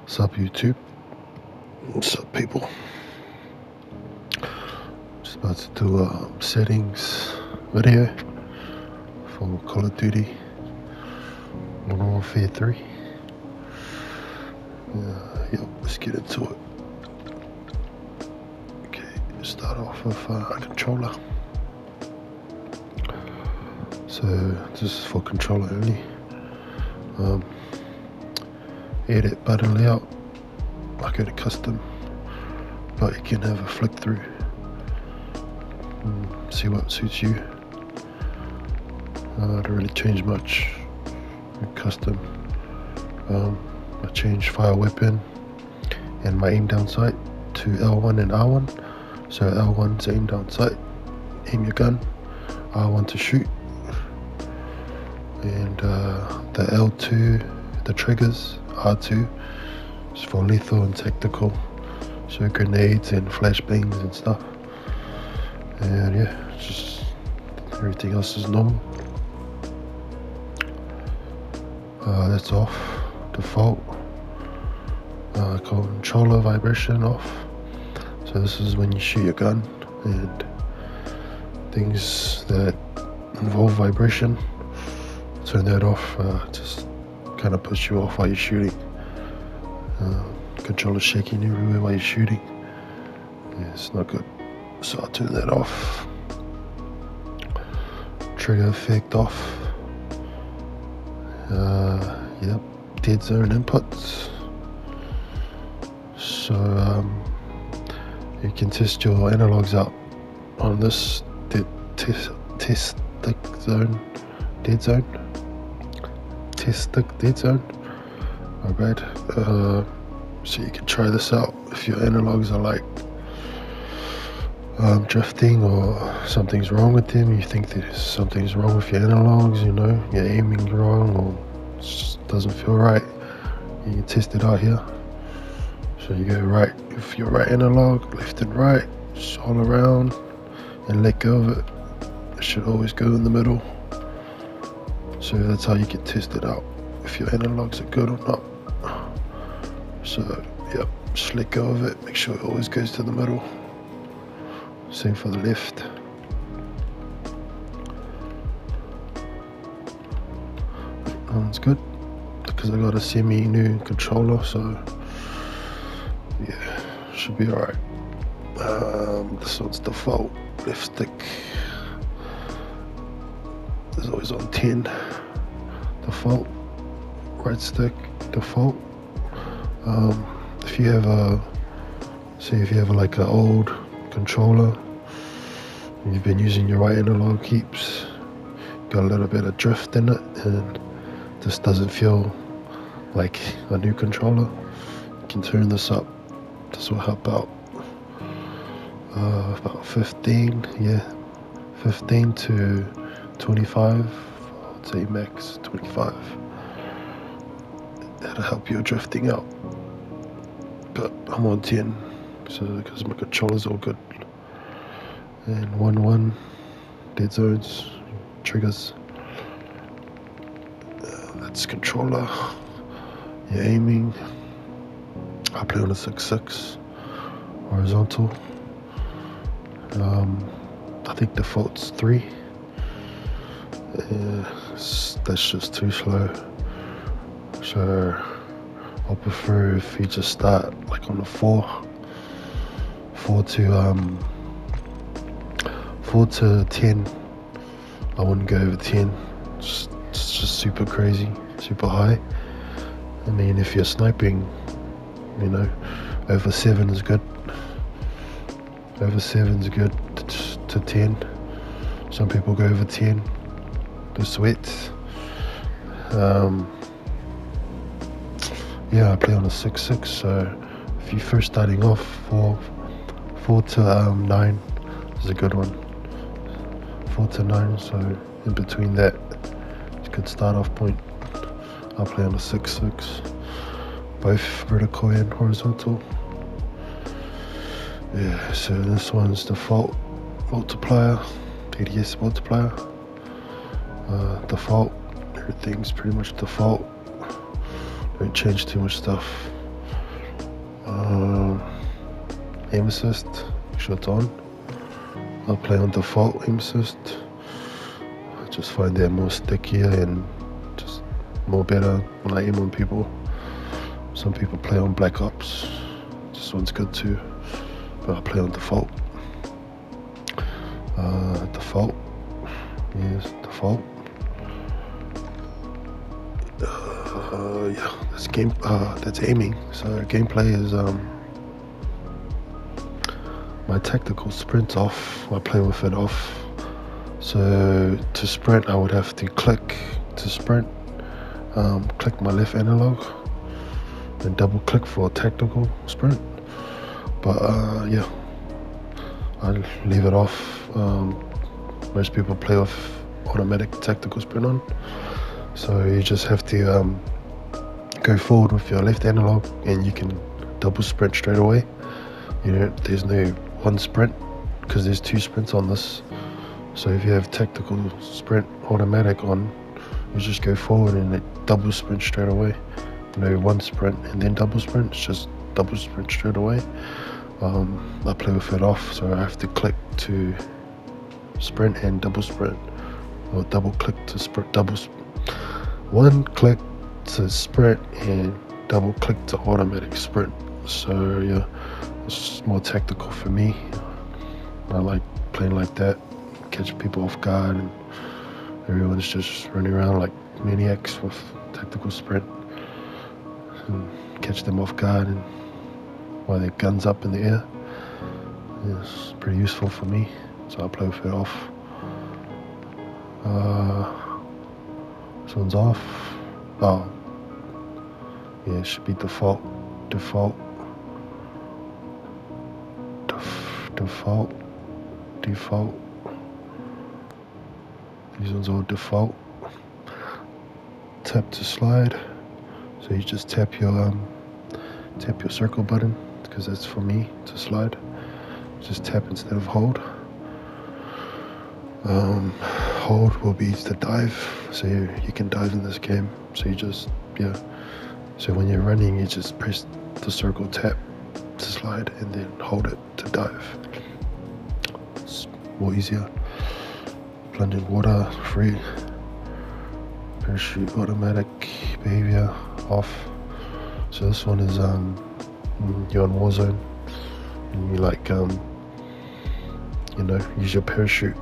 What's up, YouTube? What's up, people? Just about to do a settings video for Call of Duty Modern Warfare 3. Yep, let's get into it. Okay, start off with a controller. So this is for controller only. Edit button layout. I go to custom, but you can have a flick through. See what suits you. I don't really change much in custom. I changed fire weapon and my aim down sight to L1 and R1. So L1 is aim down sight, aim your gun, R1 to shoot, and the L2, the triggers, R2 is for lethal and tactical, so grenades and flashbangs and stuff. And yeah, just everything else is normal. That's off, default. Controller vibration off. So this is when you shoot your gun and things that involve vibration. Turn that off. Just kind of puts you off while you're shooting. Controller shaking everywhere while you're shooting. Yeah, it's not good. So I'll turn that off. Trigger effect off. Yep, dead zone inputs. So you can test your analogs out on this test stick zone, dead zone. Test stick dead zone. My bad. So you can try this out if your analogs are like drifting or something's wrong with them. You think that something's wrong with your analogs, you know, you're aiming wrong or just doesn't feel right. You can test it out here. So you go right, if your right analog, left and right, just all around, and let go of it. It should always go in the middle. So that's how you can test it out, if your analogs are good or not. So yep, just let go of it, make sure it always goes to the middle. Same for the left. That one's good, because I got a semi-new controller, so yeah, should be alright. This one's default. Left stick is always on 10. Default. Right stick, default. If you have if you have like an old controller, you've been using your right analog heaps, got a little bit of drift in it, and this doesn't feel like a new controller, you can turn this up. This will help out. About 15 to 25, I'd say max 25. That'll help you drifting out, but I'm on 10, so because my controller's all good. And 1-1 dead zones, triggers. That's controller. You're aiming. I play on a 6.6 horizontal. I think default's 3. That's just too slow. So I'll prefer if you just start like on a 4 to 10. I wouldn't go over 10. It's just super crazy, super high. I mean, if you're sniping, you know, over 7 is good. Over 7 is good to 10. Some people go over 10. The sweats. Yeah, I play on a 6.6. So if you're first starting off, 4 to 9 is a good one. 4 to 9. So in between that, it's a good start off point. I play on a 6.6. Both vertical and horizontal. Yeah, so this one's default multiplier, ADS multiplier. Default, everything's pretty much default. Don't change too much stuff. Aim assist, make sure it's on. I'll play on default aim assist. I just find they're more stickier and just more better when I aim on people. Some people play on Black Ops. This one's good too, but I play on default. Default. Yes, default. Yeah, that's game. That's aiming. So gameplay is my tactical sprint off. I play with it off. So to sprint, I would have to click to sprint. Click my left analog, and double click for a tactical sprint. But yeah, I leave it off. Most people play with automatic tactical sprint on. So you just have to go forward with your left analog, and you can double sprint straight away. You know, there's no one sprint because there's two sprints on this. So if you have tactical sprint automatic on, you just go forward and it double sprint straight away. No one sprint and then double sprint. It's just double sprint straight away. I play with it off, so I have to click to sprint and double sprint, or double click to sprint, one click to sprint and double click to automatic sprint. So yeah, it's more tactical for me. I like playing like that, catch people off guard, and everyone's just running around like maniacs with tactical sprint, and catch them off guard and while their guns up in the air. It's pretty useful for me, so I play with it off. This one's off. Oh, yeah, it should be default. Default. These ones are default. Tap to slide. So you just tap your circle button, because that's for me to slide. Just tap instead of hold. Hold will be to dive, so you can dive in this game. So you just, yeah. So when you're running, you just press the circle, tap to slide, and then hold it to dive. It's more easier. Plunge in water, free. Parachute automatic behavior off. So this one is you're on Warzone, and you like use your parachute.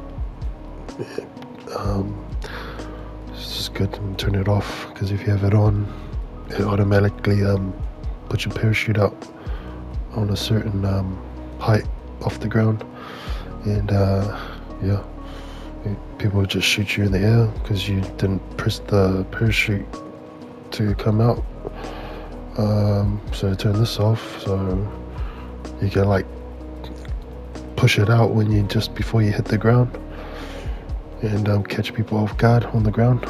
It's just good to turn it off, because if you have it on, it automatically puts your parachute out on a certain height off the ground, and yeah, people would just shoot you in the air because you didn't press the parachute to come out. So turn this off, so you can like push it out when just before you hit the ground, and catch people off guard on the ground.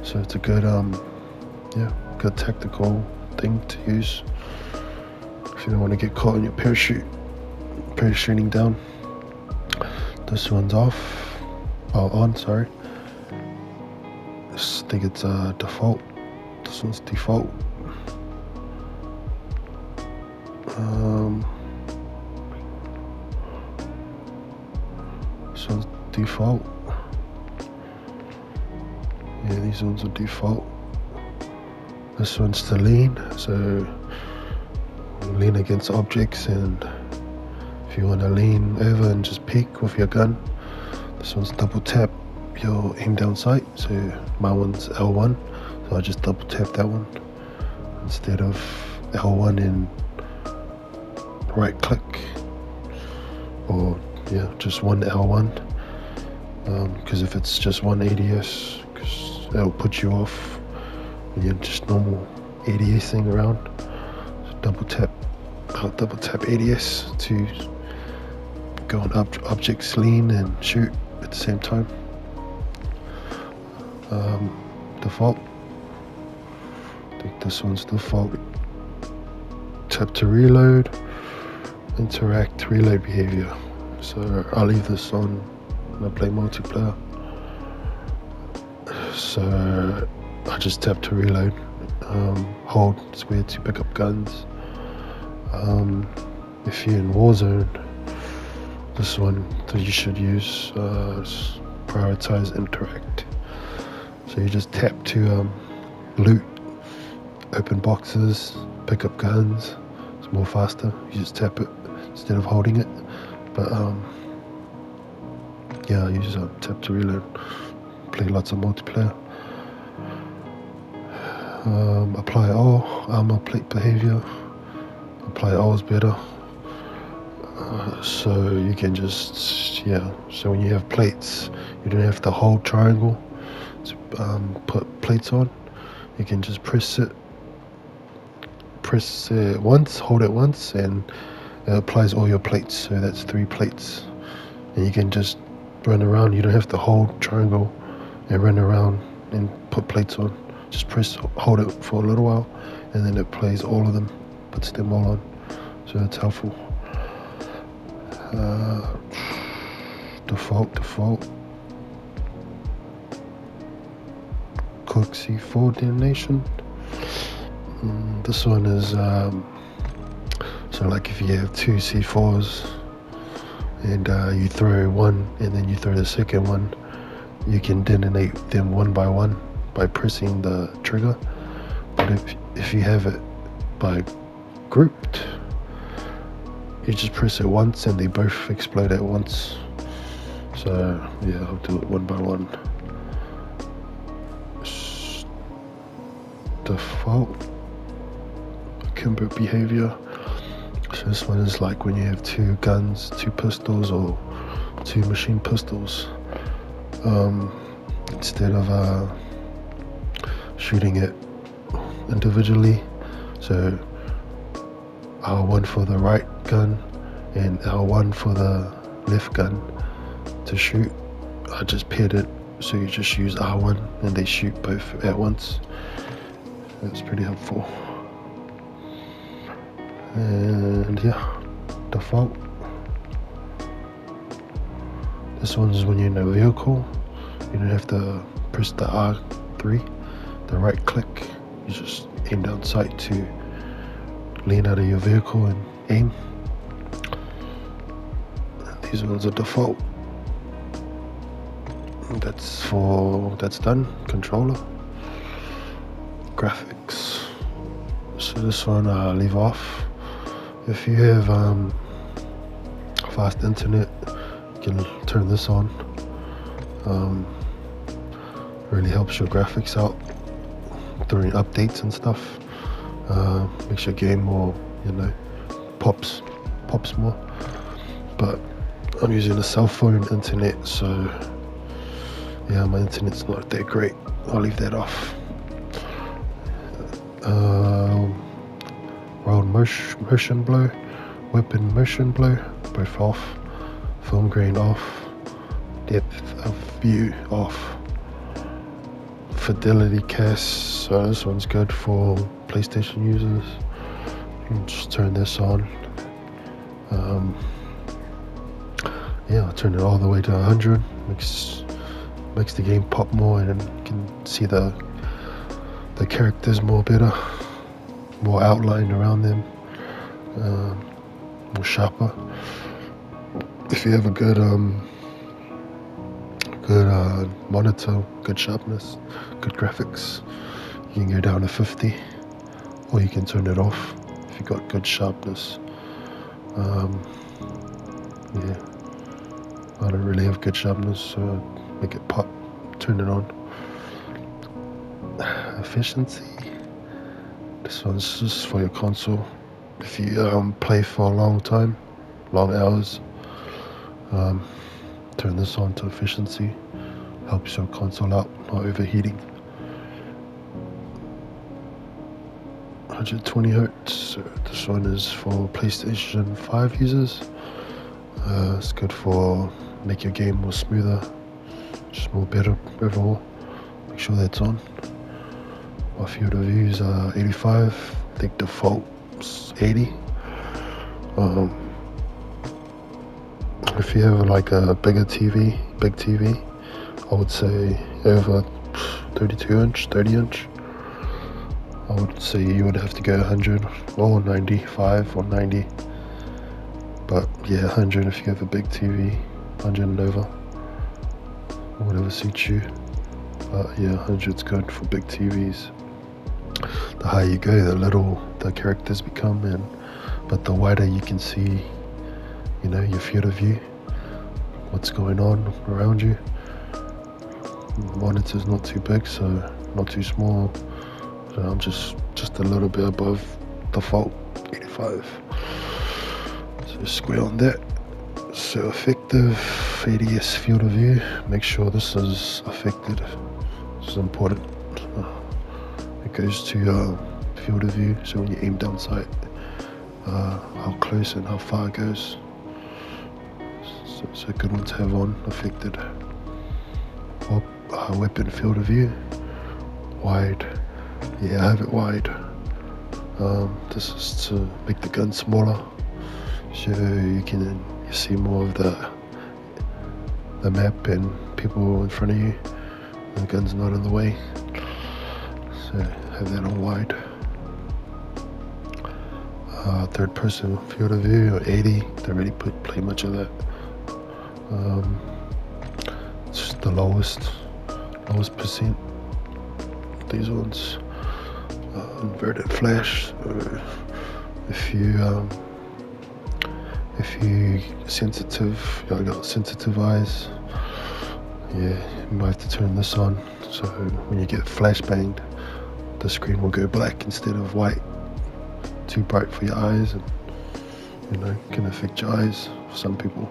So it's a good good tactical thing to use if you don't want to get caught in your parachuting down. This one's off. On, sorry. I think it's default. This one's default. This one's default. Yeah, these ones are default. This one's to lean, so lean against objects, and if you want to lean over and just peek with your gun, this one's double tap your aim down sight. So my one's L1, so I just double tap that one instead of L1 and right click, or yeah, just one L1, because if it's just one ADS, because that'll put you off when you're just normal ADSing around. So I'll double tap ADS to go on objects, lean and shoot at the same time. Default. I think this one's default. Tap to reload. Interact reload behavior. So I'll leave this on when I play multiplayer. So I just tap to reload. Hold is where to pick up guns. If you're in Warzone, this one that you should use is prioritize interact. So you just tap to loot, open boxes, pick up guns. It's more faster. You just tap it instead of holding it. But yeah, I use tap to reload. Play lots of multiplayer. Apply all armor plate behavior. Apply all is better. So you can just, so when you have plates, you don't have to hold triangle to put plates on. You can just press it once, hold it once, and it applies all your plates. So that's 3 plates, and you can just run around. You don't have to hold triangle and run around and put plates on. Just hold it for a little while, and then it plays all of them, puts them all on. So it's helpful. Default. Cook C4 detonation. This one is so like if you have 2 C4s and you throw one and then you throw the second one, you can detonate them one by one by pressing the trigger. But if you have it by grouped, you just press it once and they both explode at once. So yeah, I'll do it one by one. Default akimbo behavior. So this one is like when you have 2 guns, 2 pistols, or 2 machine pistols. Instead of shooting it individually, so R1 for the right gun and L1 for the left gun to shoot. I just paired it, so you just use R1 and they shoot both at once. That's pretty helpful. And yeah, default. This one's when you're in a vehicle. You don't have to press the R3, the right click. You just aim down sight to lean out of your vehicle and aim. And these ones are default. That's done. Controller. Graphics. So this one I leave off. If you have fast internet, you can turn this on. Really helps your graphics out during updates and stuff. Makes your game more, pops more. But I'm using a cell phone internet, so yeah, my internet's not that great. I'll leave that off. Roll motion blur, weapon motion blur, both off. Film grain off. Depth of view off. Fidelity cast, so this one's good for PlayStation users. You can just turn this on. I'll turn it all the way to 100. Makes the game pop more, and then you can see the characters more better, more outline around them, more sharper. If you have a good monitor, good sharpness, good graphics, you can go down to 50, or you can turn it off if you got good sharpness. I don't really have good sharpness, so make it pop, turn it on. Efficiency. This one's just for your console. If you play for a long time, long hours, turn this on to efficiency. Helps your console out, not overheating. 120 hertz. So this one is for PlayStation 5 users. It's good for make your game more smoother, just more better overall. Make sure that's on. My field of view is 85. I think default's 80. If you have like a big TV, I would say over 32 inch, 30 inch. I would say you would have to go 100 or 95 or 90. But yeah, 100 if you have a big TV, 100 and over, whatever suits you. But yeah, 100's good for big TVs. The higher you go, the little the characters become, but the wider you can see, your field of view, what's going on around you. The monitor's not too big, so not too small. So I'm just a little bit above default, 85. So square on that. So effective ADS field of view. Make sure this is affected. This is important. It goes to your field of view. So when you aim down sight, how close and how far it goes. So it's a good one to have on, affected. Weapon field of view, wide. Yeah, I have it wide. This is to make the gun smaller, so you see more of the map and people in front of you. The gun's not in the way, so have that on wide. Third person field of view, or 80. Don't really play much of that. It's just the lowest percent. These ones, inverted flash. If you sensitive, I got sensitive eyes. Yeah, you might have to turn this on. So when you get flash banged, the screen will go black instead of white. Too bright for your eyes, and can affect your eyes for some people.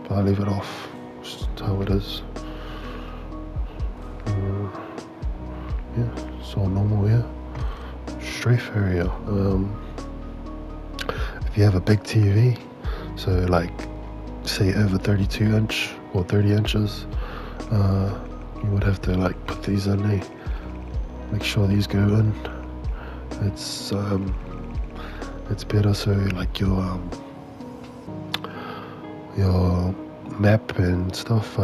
But I leave it off. Just how it is. Yeah, it's all normal here. Strafe area. If you have a big TV, so like say over 32 inch or 30 inches, you would have to like put these in there. Make sure these go in. It's better, so like your map and stuff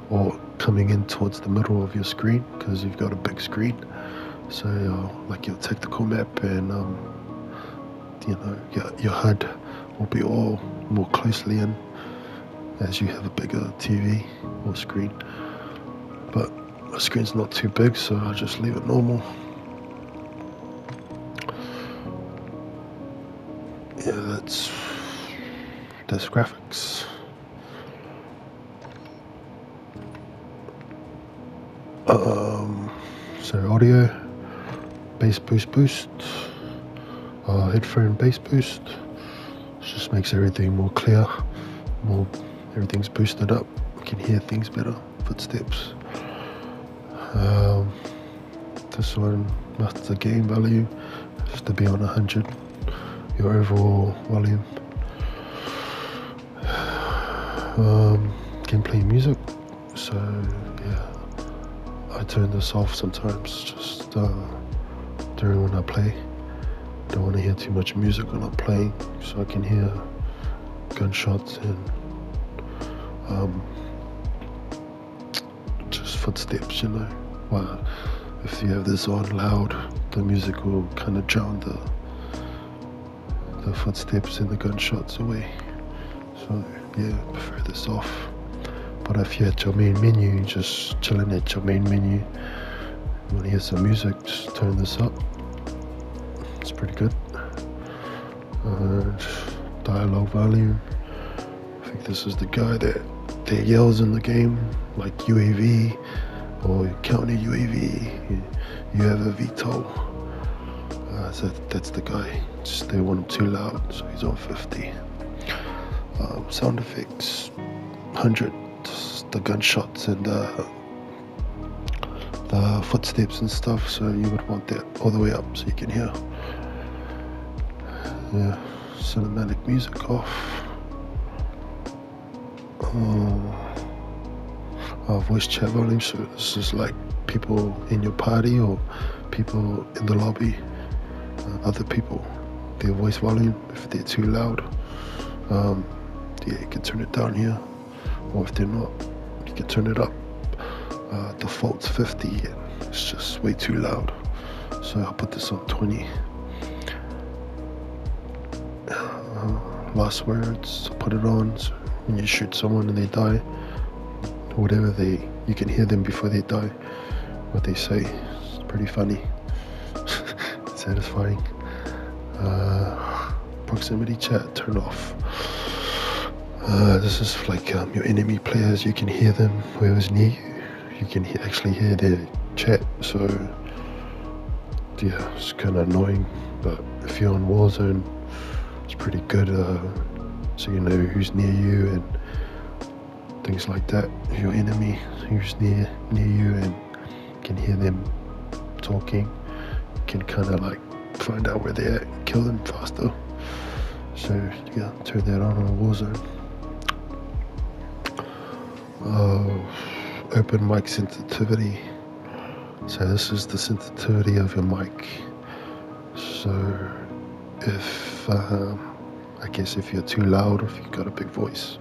or coming in towards the middle of your screen, because you've got a big screen. So like your tactical map and your HUD will be all more closely in as you have a bigger TV or screen. But the screen's not too big, so I just leave it normal. Yeah, that's graphics. So audio, bass boost, headphone bass boost. Just makes everything more clear, everything's boosted up. You can hear things better, footsteps. This one, that's the gain value, has to be on 100. Your overall volume. Can play music, so yeah, I turn this off sometimes, just during when I play. Don't want to hear too much music when I'm playing, so I can hear gunshots and just footsteps, While if you have this on loud, the music will kind of drown the footsteps and the gunshots away. So yeah, prefer this off. But if you're at your main menu, just chilling at your main menu, you want to hear some music, just turn this up. It's pretty good. Dialogue volume. I think this is the guy that yells in the game, like UAV, or counter UAV. You have a VTOL. So that's the guy. Just they want him too loud, so he's on 50. Sound effects, 100. The gunshots and the footsteps and stuff. So you would want that all the way up so you can hear. Yeah, cinematic music off. Voice chat volume. So this is like people in your party or people in the lobby. Other people, their voice volume, if they're too loud, you can turn it down here, or if they're not, you can turn it up. Default's 50, and it's just way too loud, So I'll put this on 20. Last words, I'll put it on. So when you shoot someone and they die, whatever you can hear them before they die, what they say. It's pretty funny. Satisfying. Proximity chat, turn off. This is like your enemy players, you can hear them, whoever's near you, you can actually hear their chat, so yeah, it's kind of annoying, but if you're on Warzone, it's pretty good, so you know who's near you and things like that. Your enemy who's near you and you can hear them talking, you can kind of like find out where they're at and kill them faster. So yeah, turn that on Warzone. Open mic sensitivity. So this is the sensitivity of your mic. So if I guess if you're too loud or if you've got a big voice,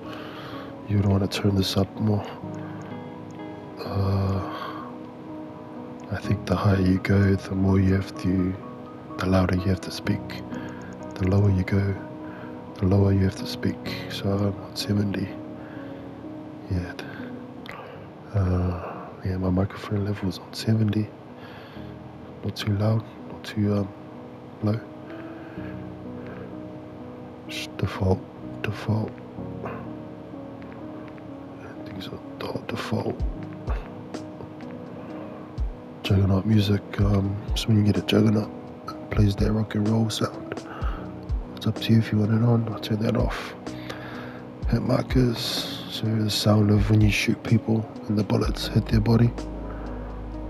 you would want to turn this up more. I think the higher you go, the more the louder you have to speak. The lower you go, the lower you have to speak. So I'm on 70. Yeah, my microphone level is on 70. Not too loud, not too low. Just default. Things are default. Juggernaut music. So when you get a Juggernaut, it plays that rock and roll sound. It's up to you if you want it on. I'll turn that off. Hit markers. So the sound of when you shoot people and the bullets hit their body.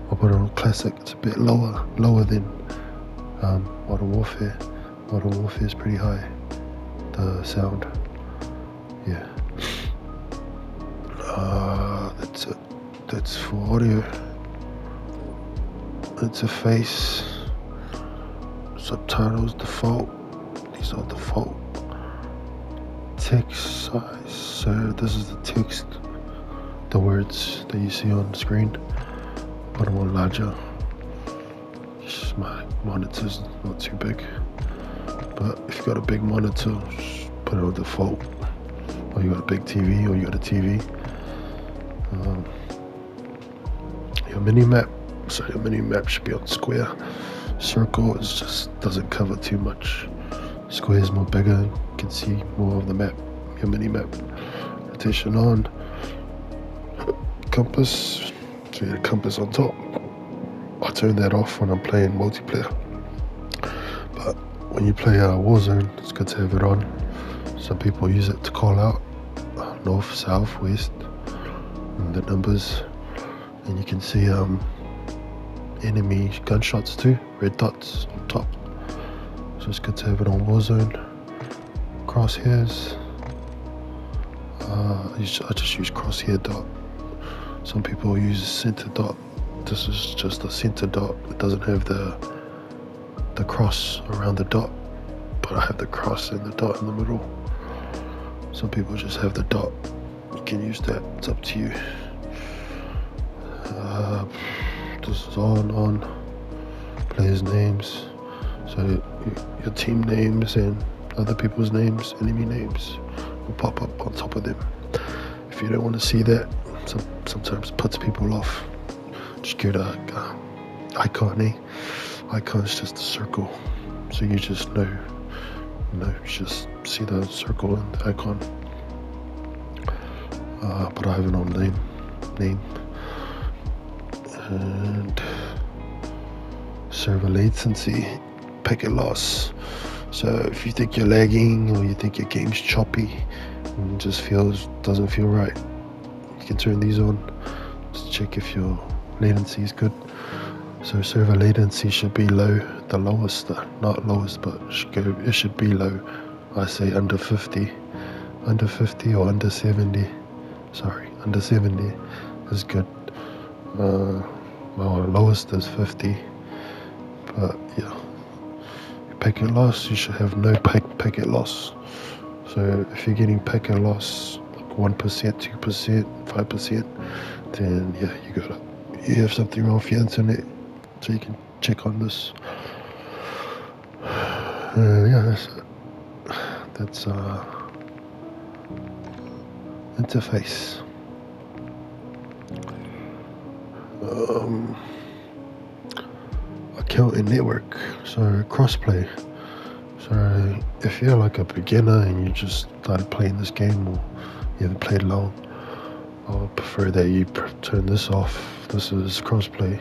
I'll put it on classic. It's a bit lower than Modern Warfare. Modern Warfare is pretty high. The sound. Yeah. That's it. That's for audio. Interface. Subtitles default. These are default. Text size. So this is the text, the words that you see on the screen. Put them on larger. My monitor's not too big, but if you've got a big monitor, just put it on default. Or you got a big TV, or you got a TV. Your mini map. So your mini map should be on square. Circle just doesn't cover too much. Square is more bigger. You can see more of the map. Your mini map. Rotation on. Compass. So you get a compass on top. I turn that off when I'm playing multiplayer. But when you play Warzone, it's good to have it on. Some people use it to call out north, south, west, and the numbers. And you can see enemy gunshots too, red dots on top. So it's good to have it on Warzone. Crosshairs. I just use crosshair dot. Some people use center dot. This is just a center dot. It doesn't have the cross around the dot, but I have the cross and the dot in the middle. Some people just have the dot. You can use that. It's up to you. This is on players' names. So your team names and other people's names, enemy names, will pop up on top of them. If you don't want to see that, sometimes it puts people off. Just get a icon. Icon's just a circle, so you just know. You just see the circle and the icon. But I have it on name. And server latency, packet loss. So if you think you're lagging or you think your game's choppy and it just doesn't feel right, you can turn these on. Just check if your latency is good. So server latency should be low, the lowest, not lowest, but it should be low. I say under 50 or under 70. Sorry, under 70 is good. My lowest is 50, but yeah. Packet loss, you should have no packet loss. So if you're getting packet loss like 1%, 2%, 5%, then yeah, you have something wrong with your internet. So you can check on this. Yeah, that's it. That's interface. Account and network, so crossplay. So if you're like a beginner and you just started playing this game, or you haven't played long, I prefer that you turn this off. This is crossplay.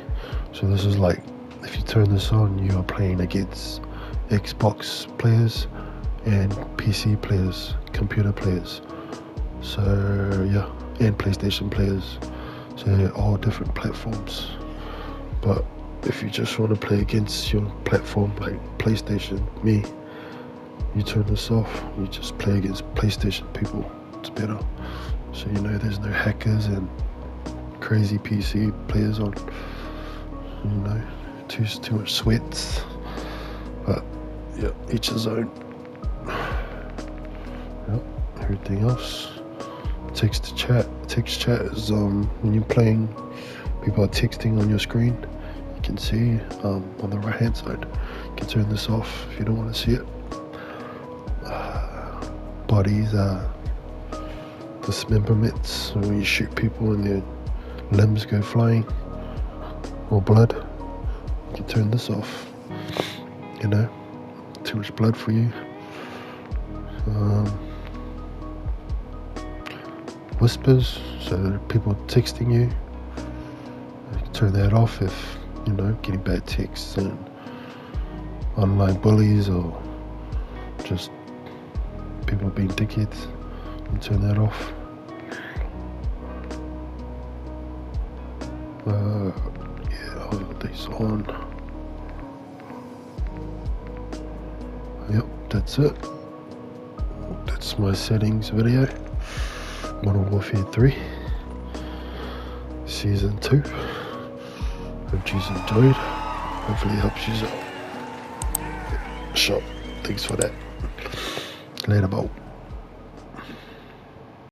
So this is like, if you turn this on, you are playing against Xbox players and PC players, computer players. So yeah, and PlayStation players. So they're all different platforms. But if you just want to play against your platform, like PlayStation, me, you turn this off. You just play against PlayStation people. It's better. So you know there's no hackers and crazy PC players on. You know, too much sweats. But yeah, each his own. Yep, everything else. Text to chat. Text chat is when you're playing, people are texting on your screen. You can see on the right hand side. You can turn this off if you don't want to see it. Bodies, dismemberments, so when you shoot people and their limbs go flying, or blood, you can turn this off. You know, too much blood for you. Whispers, so people texting you can turn that off if, you know, getting bad texts and online bullies or just people being dickheads. You can turn that off. Yeah, I'll put these on. Yep, that's it. That's my settings video. Modern Warfare 3 Season 2. Hope you've enjoyed. Hopefully it helps you out. Sure. Thanks for that. Later, bye.